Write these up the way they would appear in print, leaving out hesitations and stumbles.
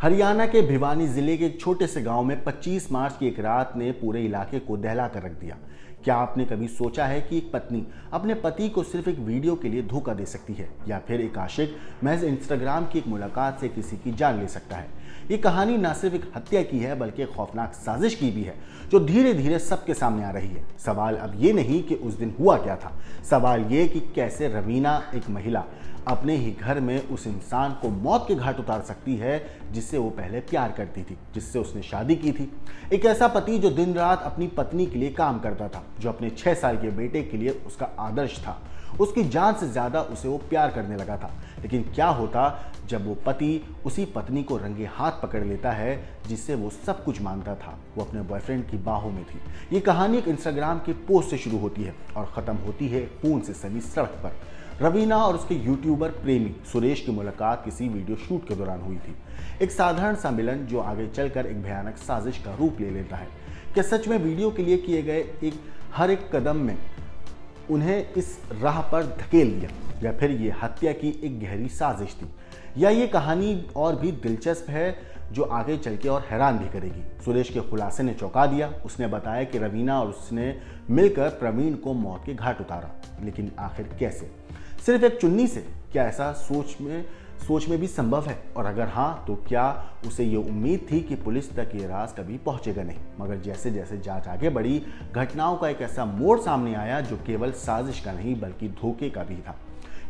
हरियाणा के भिवानी जिले के एक छोटे से गांव में 25 मार्च की एक रात ने पूरे इलाके को दहला कर रख दिया। क्या आपने कभी सोचा है कि एक पत्नी अपने पति को सिर्फ एक वीडियो के लिए धोखा दे सकती है, या फिर एक आशिक महज इंस्टाग्राम की एक मुलाकात से किसी की जान ले सकता है? ये कहानी न सिर्फ एक हत्या की है बल्कि एक खौफनाक साजिश की भी है, जो धीरे धीरे सबके सामने आ रही है। सवाल अब ये नहीं कि उस दिन हुआ क्या था, सवाल ये कि कैसे रवीना, एक महिला, अपने ही घर में उस इंसान को मौत के घाट उतार सकती है जिससे वो पहले प्यार करती थी, जिससे उसने शादी की थी। एक ऐसा पति जो दिन रात अपनी पत्नी के लिए काम करता था, जो अपने 6 साल के बेटे के लिए उसका आदर्श था। उसकी जान से ज्यादा उसे वो प्यार करने लगा था। लेकिन क्या होता जब वो पति उसी पत्नी को रंगे हाथ पकड़ लेता है जिससे वो सब कुछ मानता था? वो अपने बॉयफ्रेंड की बाहों में थी। ये कहानी एक इंस्टाग्राम के पोस्ट से शुरू होती है और खत्म होती है खून से सनी सड़क पर। रवीना और उसके यूट्यूबर प्रेमी सुरेश की मुलाकात किसी वीडियो शूट के दौरान हुई थी। एक साधारण सा मिलन जो आगे चलकर एक भयानक साजिश का रूप ले लेता है। क्या सच में वीडियो के लिए किए गए हर एक कदम में उन्हें इस राह पर धकेल दिया, या फिर ये हत्या की एक गहरी साजिश थी? या ये कहानी और भी दिलचस्प है जो आगे चल के और हैरान भी करेगी? सुरेश के खुलासे ने चौंका दिया। उसने बताया कि रवीना और उसने मिलकर प्रवीण को मौत के घाट उतारा, लेकिन आखिर कैसे? सिर्फ एक चुन्नी से? क्या ऐसा सोच में भी संभव है? और अगर हाँ, तो क्या उसे ये उम्मीद थी कि पुलिस तक ये राज कभी पहुंचेगा नहीं? मगर जैसे जैसे जांच आगे बढ़ी, घटनाओं का एक ऐसा मोड़ सामने आया जो केवल साजिश का नहीं बल्कि धोखे का भी था।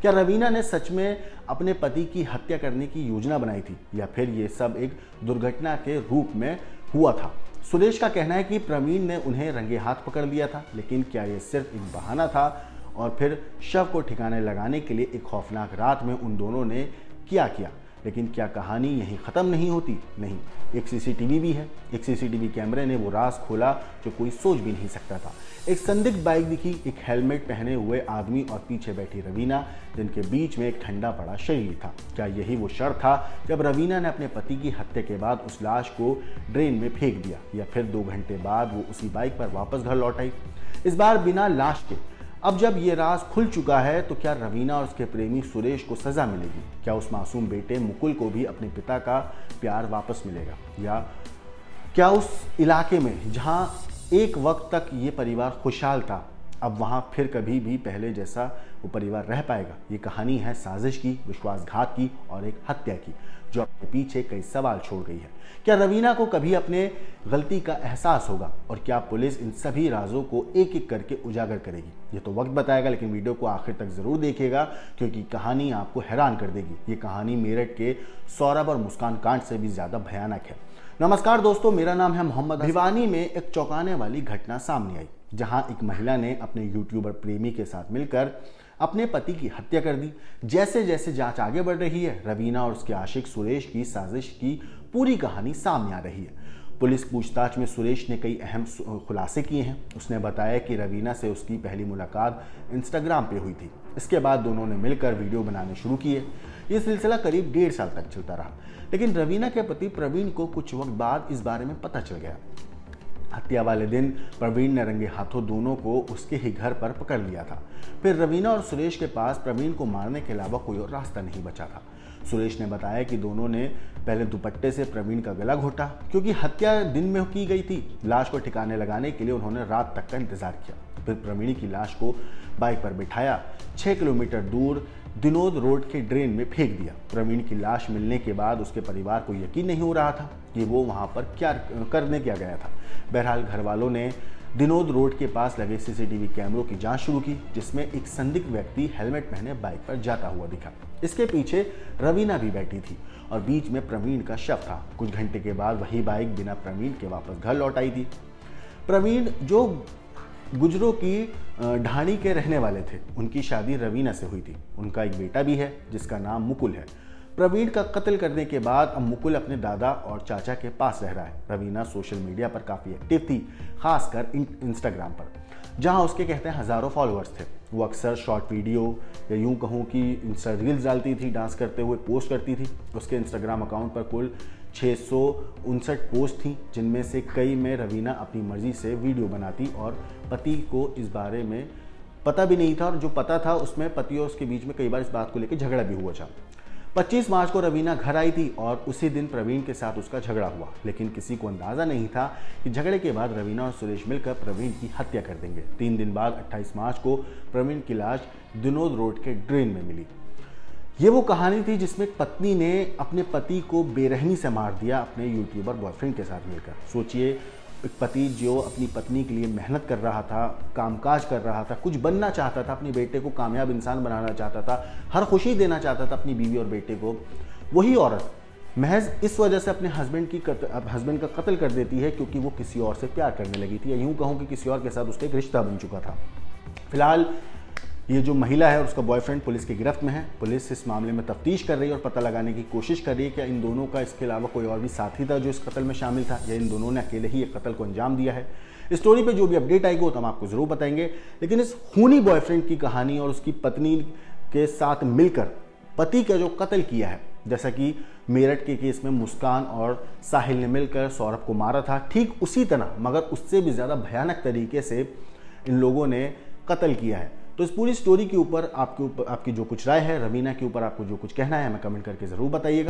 क्या रवीना ने सच में अपने पति की हत्या करने की योजना बनाई थी, या फिर ये सब एक दुर्घटना के रूप में हुआ था? सुरेश का कहना है कि प्रवीण ने उन्हें रंगे हाथ पकड़ लिया था, लेकिन क्या ये सिर्फ एक बहाना था और फिर शव को ठिकाने लगाने के लिए एक खौफनाक रात में उन दोनों ने क्या किया? लेकिन क्या कहानी यहीं ख़त्म नहीं होती? नहीं, एक सीसीटीवी भी है। एक सीसीटीवी कैमरे ने वो राज खोला जो कोई सोच भी नहीं सकता था। एक संदिग्ध बाइक दिखी, एक हेलमेट पहने हुए आदमी और पीछे बैठी रवीना, जिनके बीच में एक ठंडा पड़ा शरीर था। क्या यही वो क्षण था जब रवीना ने अपने पति की हत्या के बाद उस लाश को ड्रेन में फेंक दिया, या फिर 2 घंटे बाद वो उसी बाइक पर वापस घर लौट आई, इस बार बिना लाश के? अब जब ये राज खुल चुका है तो क्या रवीना और उसके प्रेमी सुरेश को सजा मिलेगी? क्या उस मासूम बेटे मुकुल को भी अपने पिता का प्यार वापस मिलेगा? या क्या उस इलाके में जहां एक वक्त तक ये परिवार खुशहाल था, अब वहां फिर कभी भी पहले जैसा वो परिवार रह पाएगा? ये कहानी है साजिश की, विश्वासघात की और एक हत्या की, जो अपने पीछे कई सवाल छोड़ गई है। क्या रवीना को कभी अपने गलती का एहसास होगा? और क्या पुलिस इन सभी राजों को एक एक करके उजागर करेगी? ये तो वक्त बताएगा, लेकिन वीडियो को आखिर तक जरूर देखिएगा क्योंकि कहानी आपको हैरान कर देगी। ये कहानी मेरठ के सौरभ और मुस्कान कांड से भी ज्यादा भयानक है। नमस्कार दोस्तों, मेरा नाम है मोहम्मद। भिवानी में एक चौंकाने वाली घटना सामने आई, जहां एक महिला ने अपने यूट्यूबर प्रेमी के साथ मिलकर अपने पति की हत्या कर दी। जैसे जैसे जांच आगे बढ़ रही है, रवीना और उसके आशिक सुरेश की साजिश की पूरी कहानी सामने आ रही है। पुलिस पूछताछ में सुरेश ने कई अहम खुलासे किए हैं। उसने बताया कि रवीना से उसकी पहली मुलाकात इंस्टाग्राम पे हुई थी। इसके बाद दोनों ने मिलकर वीडियो बनाने शुरू किए। ये सिलसिला करीब 1.5 साल तक चलता रहा, लेकिन रवीना के पति प्रवीण को कुछ वक्त बाद इस बारे में पता चल गया। हत्या वाले दिन प्रवीण ने रंगे हाथों दोनों को उसके ही घर पर पकड़ लिया था। फिर रवीना और सुरेश के पास प्रवीण को मारने के अलावा कोई और रास्ता नहीं बचा था। सुरेश ने बताया कि दोनों ने पहले दुपट्टे से प्रवीण का गला घोटा, क्योंकि हत्या दिन में की गई थी। लाश को ठिकाने लगाने के लिए उन्होंने रात तक का इंतजार किया। फिर प्रवीण की लाश को बाइक पर बिठाया 6 किलोमीटर दूर दिनोद रोड के ड्रेन में फेंक दिया। प्रवीण की लाश मिलने के बाद उसके परिवार को यकीन नहीं हो रहा था कि वो वहां पर क्या करने गया था। बहरहाल घर वालों ने दिनोद रोड के पास लगे सीसीटीवी कैमरों की जांच शुरू की, जिसमें एक संदिग्ध व्यक्ति हेलमेट पहने बाइक पर जाता हुआ दिखा। इसके पीछे रवीना भी बैठी थी और बीच में प्रवीण का शव था। कुछ घंटे के बाद वही बाइक बिना प्रवीण के वापस घर लौट आई थी। प्रवीण जो गुजरों की ढाणी के रहने वाले थे, उनकी शादी रवीना से हुई थी। उनका एक बेटा भी है जिसका नाम मुकुल है। प्रवीण का कत्ल करने के बाद अब मुकुल अपने दादा और चाचा के पास रह रहा है। रवीना सोशल मीडिया पर काफ़ी एक्टिव थी, खासकर इंस्टाग्राम पर, जहां उसके कहते हैं हज़ारों फॉलोअर्स थे। वो अक्सर शॉर्ट वीडियो या यूं कहूँ कि इंस्टा रील्स डालती थी, डांस करते हुए पोस्ट करती थी। उसके इंस्टाग्राम अकाउंट पर कुल 659 पोस्ट थी, जिनमें से कई में रवीना अपनी मर्जी से वीडियो बनाती और पति को इस बारे में पता भी नहीं था, और जो पता था उसमें पति और उसके बीच में कई बार इस बात को लेकर झगड़ा भी हुआ था। 25 मार्च को रवीना घर आई थी और उसी दिन प्रवीण के साथ उसका झगड़ा हुआ, लेकिन किसी को अंदाजा नहीं था कि झगड़े के बाद रवीना और सुरेश मिलकर प्रवीण की हत्या कर देंगे। 3 दिन बाद 28 मार्च को प्रवीण की लाश दिनोद रोड के ड्रेन में मिली। ये वो कहानी थी जिसमें पत्नी ने अपने पति को बेरहमी से मार दिया अपने यूट्यूबर बॉयफ्रेंड के साथ मिलकर। सोचिए, एक पति जो अपनी पत्नी के लिए मेहनत कर रहा था, कामकाज कर रहा था, कुछ बनना चाहता था, अपने बेटे को कामयाब इंसान बनाना चाहता था, हर खुशी देना चाहता था अपनी बीवी और बेटे को, वही औरत महज इस वजह से अपने हस्बैंड का कत्ल कर देती है क्योंकि वो किसी और से प्यार करने लगी थी, या यूँ कहूँ कि किसी और के साथ उसका एक रिश्ता बन चुका था। फिलहाल ये जो महिला है और उसका बॉयफ्रेंड पुलिस की गिरफ्त में है। पुलिस इस मामले में तफ्तीश कर रही है और पता लगाने की कोशिश कर रही है कि इन दोनों का इसके अलावा कोई और भी साथी था जो इस कत्ल में शामिल था, या इन दोनों ने अकेले ही एक कत्ल को अंजाम दिया है। इस स्टोरी पे जो भी अपडेट आएगी वो तो हम आपको ज़रूर बताएंगे, लेकिन इस खूनी बॉयफ्रेंड की कहानी और उसकी पत्नी के साथ मिलकर पति का जो कत्ल किया है, जैसा कि मेरठ के केस में मुस्कान और साहिल ने मिलकर सौरभ को मारा था, ठीक उसी तरह मगर उससे भी ज़्यादा भयानक तरीके से इन लोगों ने कत्ल किया है। तो इस पूरी स्टोरी के ऊपर आपकी जो कुछ राय है, रवीना के ऊपर आपको जो कुछ कहना है, हमें कमेंट करके ज़रूर बताइएगा।